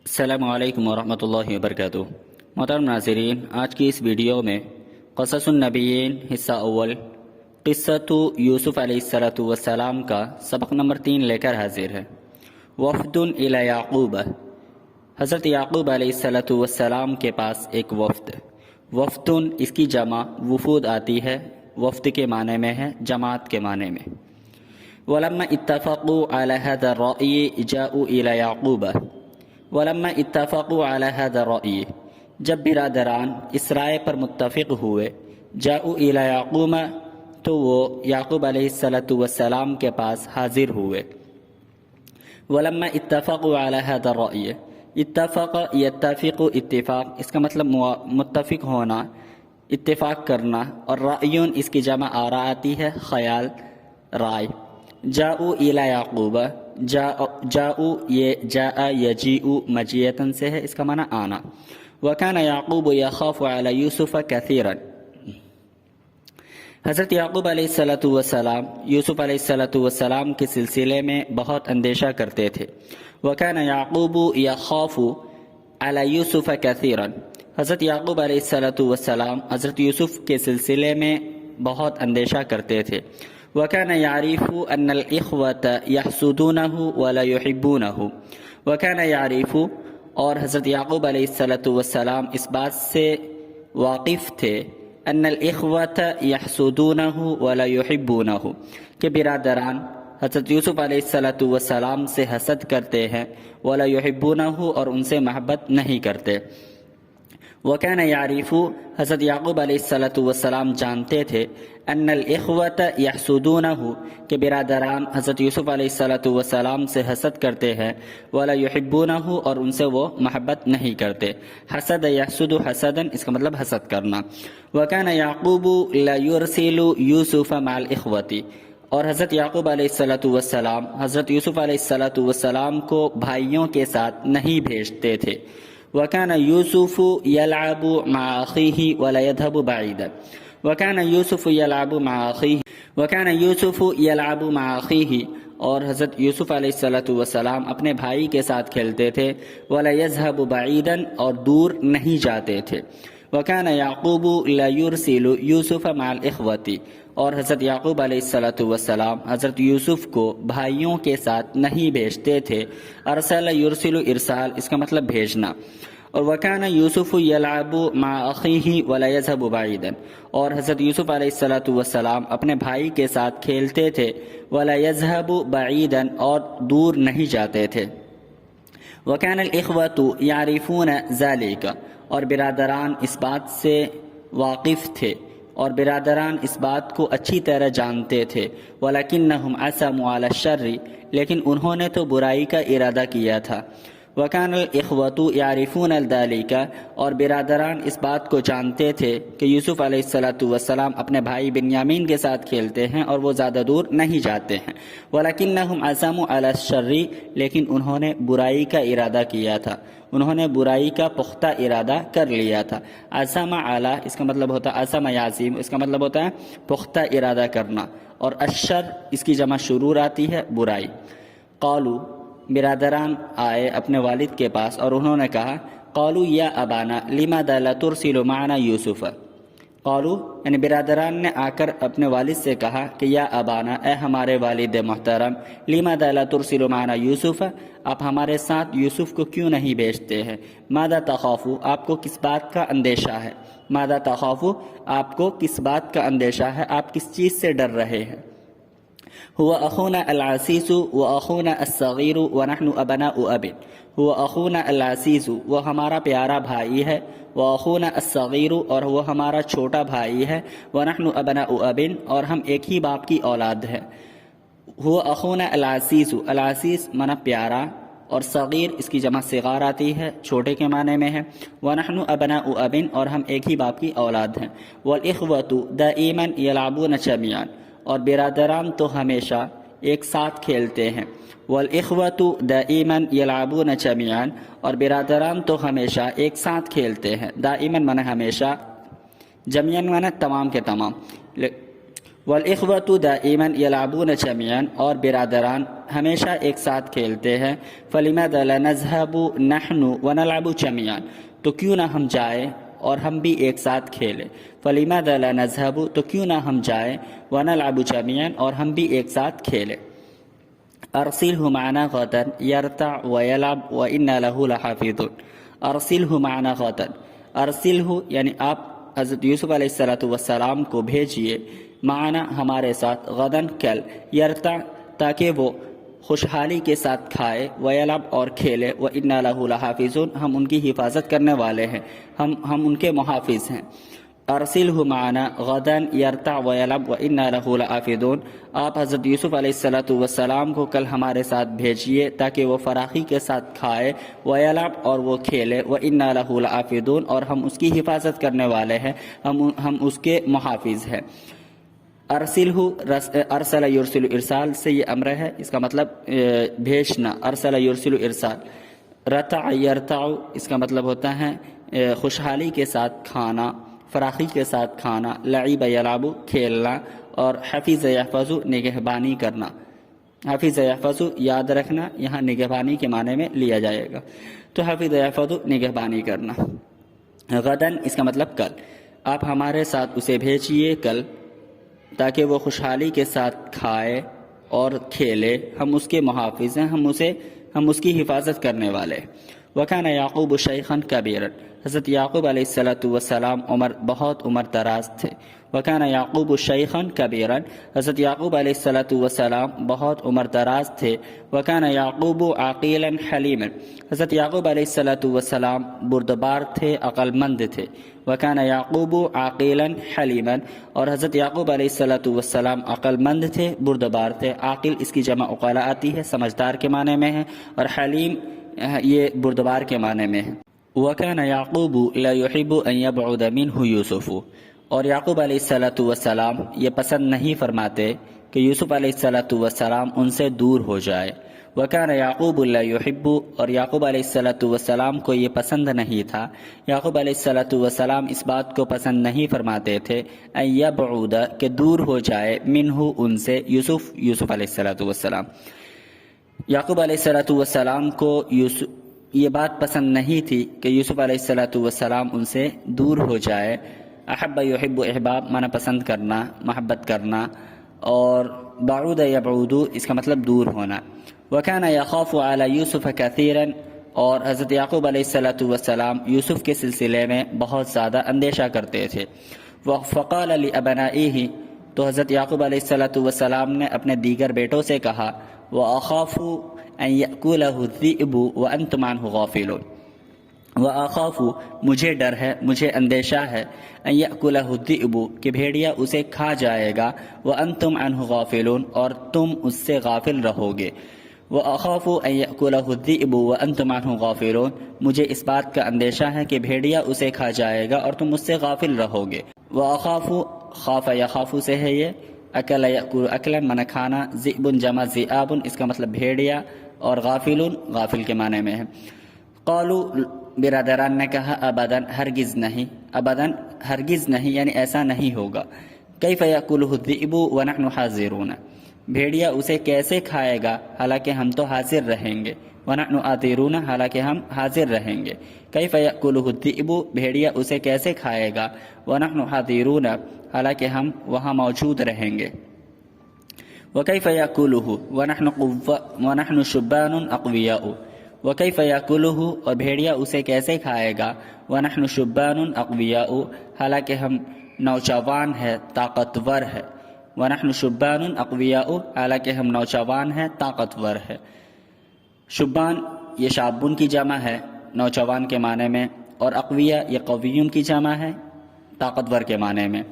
السلام علیکم ورحمۃ اللہ وبرکاتہ۔ محترم ناظرین، آج کی اس ویڈیو میں قصص النبیین حصہ اول قصۃ یوسف علیہ السلام کا سبق نمبر 3 لے کر حاضر ہے۔ وفد الی یعقوب، حضرت یعقوب علیہ السلام کے پاس ایک وفد۔ وفد اس کی جمع وفود آتی ہے، وفد کے معنی میں ہے جماعت کے معنی میں۔ ولما اتفقوا علی هذا الرأی جاءوا الی یعقوب، ولما اتفقوا علی هذا الرأی، جب برادران اس رائے پر متفق ہوئے، جاءوا الی یعقوب، تو وہ یعقوب علیہ السلام کے پاس حاضر ہوئے۔ ولما اتفقوا علی هذا الرأی، اتفق یتفق اتفاق، اس کا مطلب متفق ہونا، اتفاق کرنا، اور رأیون اس کی جمع آرا آتی ہے، خیال، رائے۔ جاءوا الی یعقوب، جاءوا یہ جاء یجیء مجیئتن سے ہے، اس کا معنی آنا۔ وکان یعقوب یخاف علی یوسف کثیرا، حضرت یعقوب علیہ السلام یوسف علیہ السلام کے سلسلے میں بہت اندیشہ کرتے تھے۔ وکان یعقوب یخاف علی یوسف کثیرا، حضرت یعقوب علیہ السلام حضرت یوسف کے سلسلے میں بہت اندیشہ کرتے تھے۔ وَكَانَ يَعْرِفُ أَنَّ الْإِخْوَةَ يَحْسُدُونَهُ وَلَا يُحِبُّونَهُ، وَكَانَ يَعْرِفُ، اور حضرت یعقوب علیہ السلام اس بات سے واقف تھے، أَنَّ الْإِخْوَةَ يَحْسُدُونَهُ وَلَا يُحِبُّونَهُ، کہ برادران حضرت یوسف علیہ السلام سے حسد کرتے ہیں، وَلَا يُحِبُّونَهُ، اور ان سے محبت نہیں کرتے۔ وَكَانَ يَعْرِفُ، حضرت یعقوب علیہ السلام جانتے تھے، ان الاخوة يحسدونه، کہ برادران حضرت یوسف علیہ السلام سے حسد کرتے ہیں، ولا يحبونه، اور ان سے وہ محبت نہیں کرتے۔ حسد یحسد حسدا، اس کا مطلب حسد کرنا۔ وكان يعقوب لا يرسل يوسف مع الاخوة، اور حضرت یعقوب علیہ السلام حضرت یوسف علیہ السلام کو بھائیوں کے ساتھ نہیں بھیجتے تھے۔ وكان يوسف يلعب مع أخيه ولا يذهب بعيدا، وكان يوسف يلعب مع أخيه، وكان يوسف يلعب مع أخيه، اور حضرت یوسف علیہ السلام اپنے بھائی کے ساتھ کھیلتے تھے، ولا يذهب بعيدا، اور دور نہیں جاتے تھے۔ وكان يعقوب لا يرسل يوسف مع الإخوة، اور حضرت یعقوب علیہ السلام حضرت یوسف کو بھائیوں کے ساتھ نہیں بھیجتے تھے۔ ارسل یرسل ارسال، اس کا مطلب بھیجنا۔ اور وکان یوسف یلعب مع اخیہ ولا یذهب بعیدا، اور حضرت یوسف علیہ السلام اپنے بھائی کے ساتھ کھیلتے تھے، ولا یذهب بعیدا، اور دور نہیں جاتے تھے۔ وکان الاخوة یعرفون ذلک، اور برادران اس بات سے واقف تھے، اور برادران اس بات کو اچھی طرح جانتے تھے۔ وَلَكِنَّهُمْ عَزَمُوا عَلَى الشَّرِّ، لیکن انہوں نے تو برائی کا ارادہ کیا تھا۔ وَكَانَ الْإِخْوَةُ يَعْرِفُونَ ذَلِكَ، اور برادران اس بات کو جانتے تھے کہ یوسف علیہ السلام اپنے بھائی بنیامین کے ساتھ کھیلتے ہیں اور وہ زیادہ دور نہیں جاتے ہیں۔ وَلَكِنَّهُمْ عَزَمُوا عَلَى الشَّرِّ، لیکن انہوں نے برائی کا ارادہ کیا تھا، انہوں نے برائی کا پختہ ارادہ کر لیا تھا۔ عزم علی، اس کا مطلب ہوتا ہے عزم یعزم، اس کا مطلب ہوتا ہے پختہ ارادہ کرنا، اور الشر اس کی جمع شرور آتی ہے، برائی۔ قالو، برادران آئے اپنے والد کے پاس اور انہوں نے کہا، قالو یا ابانا لماذا لا ترسل معنا یوسف، قالو یعنی برادران نے آ کر اپنے والد سے کہا کہ یا ابانا، اے ہمارے والد محترم، لماذا لا ترسل معنا یوسف، آپ ہمارے ساتھ یوسف کو کیوں نہیں بھیجتے ہیں؟ ماذا تخافو، آپ کو کس بات کا اندیشہ ہے؟ ماذا تخافو، آپ کو کس بات کا اندیشہ ہے، آپ کس چیز سے ڈر رہے ہیں؟ هو اخونا العزیز واخونا الصغیر ونحن ابناء اب، هو اخونا العزیز، وہ ہمارا پیارا بھائی ہے، واخونا الصغیر، اور وہ ہمارا چھوٹا بھائی ہے، ونحن ابناء اب، اور ہم ایک ہی باپ کی اولاد ہے۔ هو اخونا العزیز، العزیز معنی پیارا، اور صغیر اس کی جمع صغار آتی ہے، چھوٹے کے معنی میں ہے۔ ونحن ابناء اب، اور ہم ایک ہی باپ کی اولاد ہیں۔ والاخوة دائما يلعبون جميعا، اور برادران تو ہمیشہ ایک ساتھ کھیلتے ہیں۔ والاخوة دائما يلعبون جميعا، اور برادران تو ہمیشہ ایک ساتھ کھیلتے ہیں۔ دائما معنی ہمیشہ، جميعا معنی تمام کے تمام۔ والاخوۃ دائما یلعبون جمیعا، اور برادران ہمیشہ ایک ساتھ کھیلتے ہیں. فلماذا لا نذهب نحن ونلعب جمیعا، تو کیوں نہ ہم جائیں اور ہم بھی ایک ساتھ کھیلیں. فلماذا لا نذهب، تو کیوں نہ ہم جائیں، ونلعب جمیعا، اور ہم بھی ایک ساتھ کھیلیں. ارسلہ معنا غدا یرتع ویلعب وانا له لحافظون. ارسلہ معنا غدا، ارسلہ یعنی آپ حضرت یوسف علیہ السلام کو بھیجیے، معنا ہمارے ساتھ، غدن کل، یرتع تاکہ وہ خوشحالی کے ساتھ کھائے، ویلعب اور کھیلے، وانا له لحافظون ہم ان کی حفاظت کرنے والے ہیں، ہم ان کے محافظ ہیں. ارسلہ معنا غدا یرتع ویلعب وانا له لحافظون. آپ حضرت یوسف علیہ السلام کو کل ہمارے ساتھ بھیجیے تاکہ وہ فراخی کے ساتھ کھائے، ویلعب اور وہ کھیلے، وانا له لحافظون اور ہم اس کی حفاظت کرنے والے ہیں، ہم اس کے محافظ ہیں. ارسلہ، ارسل یرسل ارسال سے یہ امر ہے، اس کا مطلب بھیجنا. ارسل یرسل ارسال. رتع یرتع اس کا مطلب ہوتا ہے خوشحالی کے ساتھ کھانا، فراخی کے ساتھ کھانا. لعب یلعب کھیلنا، اور حفظ یحفظ نگہبانی کرنا. حفظ یحفظ یاد رکھنا، یہاں نگہبانی کے معنی میں لیا جائے گا. تو حفظ یحفظ نگہبانی کرنا. غدن اس کا مطلب کل، آپ ہمارے ساتھ اسے بھیجیے کل تاکہ وہ خوشحالی کے ساتھ کھائے اور کھیلے، ہم اس کے محافظ ہیں، ہم اس کی حفاظت کرنے والے. وکان یعقوب شیخا کبیرا، حضرت یعقوب علیہ السلام بہت عمر دراز تھے. وکان یعقوب شیخا کبیرا، حضرت یعقوب علیہ السلام بہت عمر دراز تھے. وکان یعقوب عاقلا حلیما، حضرت یعقوب علیہ السلام بردبار تھے، عقل مند تھے. وکان یعقوب عاقلا حلیما، اور حضرت یعقوب علیہ السلام عقل مند تھے، بردبار تھے. عاقل اس کی جمع عقلا آتی ہے، سمجھدار کے معنی میں ہے، اور حلیم یہ بردبار کے معنی میں ہے. وَكَانَ يَعْقُوبُ لَا يُحِبُّ أَن يَبْعُدَ مِنْهُ يُوسُفُ، اور یعقوب علیہ السلام یہ پسند نہیں فرماتے کہ یوسف علیہ السلام ان سے دور ہو جائے. وَكَانَ يَعْقُوبُ لَا يُحِبُّ، اور یعقوب علیہ السلام کو یہ پسند نہیں تھا، یعقوب علیہ السلام اس بات کو پسند نہیں فرماتے تھے، أَن يَبْعُدَ کہ دور ہو جائے، مِنْهُ ان سے، یوسف علیہ السلام. یعقوب علیہ السلام کو یہ بات پسند نہیں تھی کہ یوسف علیہ السلام ان سے دور ہو جائے. احب یحب احباب معنی پسند کرنا، محبت کرنا، اور بعود یبعود اس کا مطلب دور ہونا. وکان یخاف علی یوسف کثیرا، اور حضرت یعقوب علیہ السلام یوسف کے سلسلے میں بہت زیادہ اندیشہ کرتے تھے. فقال لابنائہ، تو حضرت یعقوب علیہ السلام نے اپنے دیگر بیٹوں سے کہا، وَأَخَافُ أَن يَأْكُلَهُ الذِّئْبُ وَأَنْتُمْ عَنْهُ غَافِلُونَ. وَأَخَافُ مجھے ڈر ہے، مجھے اندیشہ ہے، أَن يَأْكُلَهُ الذِّئْبُ کہ بھیڑیا اسے کھا جائے گا، وَأَنْتُمْ عَنْهُ غَافِلُونَ اور تم اس سے غافل رہو گے. وَأَخَافُ أَن يَأْكُلَهُ الذِّئْبُ وَأَنْتُمْ عَنْهُ غَافِلُونَ مجھے اس بات کا اندیشہ ہے کہ بھیڑیا اسے کھا جائے گا اور تم اس سے غافل رہو گے. وَأَخَافُ خاف یخاف سے ہے یہ، اکل یأکل اکلا من کھانا، ذئب جمع ذئاب اس کا مطلب بھیڑیا، اور غافلون غافل کے معنی میں ہے. قالوا برادران نے کہا، ابداً ہرگز نہیں، ابداً ہرگز نہیں یعنی ایسا نہیں ہوگا. کیف یأکلہ الذئب ونحن حاضرون بھیڑیا اسے کیسے کھائے گا حالانکہ ہم تو حاضر رہیں گے. ونحن حاضرون حالانکہ ہم حاضر رہیں گے. کیف یأکلہ الذئب بھیڑیا اسے کیسے کھائے گا، ونحن حاضرون حالانکہ ہم وہاں موجود رہیں گے. وَكَيْفَ يَأْكُلُهُ وَنَحْنُ شُبَّانٌ أَقْوِيَاءُ وَكَيْفَ يَأْكُلُهُ اور بھیڑیا اسے کیسے کھائے گا، وَنَحْنُ شُبَّانٌ أَقْوِيَاءُ حالانکہ ہم نوجوان ہے، طاقتور ہے. وَنَحْنُ شُبَّانٌ أَقْوِيَاءُ حالانکہ ہم نوجوان ہے، طاقتور ہے. شبان یہ شابون کی جمع ہے نوجوان کے معنی میں، اور اقویاء یہ قویون کی جمع ہے طاقتور کے معنی میں.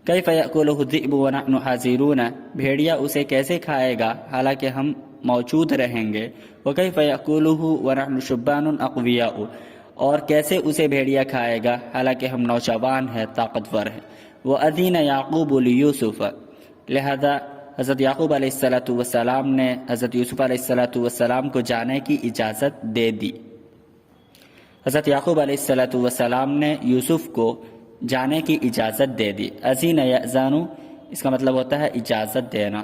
کیف یأکلہ الذئب ونحن حاضرون بھیڑیا اسے کیسے کھائے گا حالانکہ ہم موجود رہیں گے. وکیف یأکلہ ونحن شبان اقویاء اور کیسے اسے بھیڑیا کھائے گا حالانکہ ہم نوجوان ہیں، طاقتور ہیں. وأذن یعقوب لیوسف لہذا حضرت یعقوب علیہ السلام نے حضرت یوسف علیہ السلام کو جانے کی اجازت دے دی. حضرت یعقوب علیہ السلام نے یوسف کو جانے کی اجازت دے دی. اذین یأذن اس کا مطلب ہوتا ہے اجازت دینا.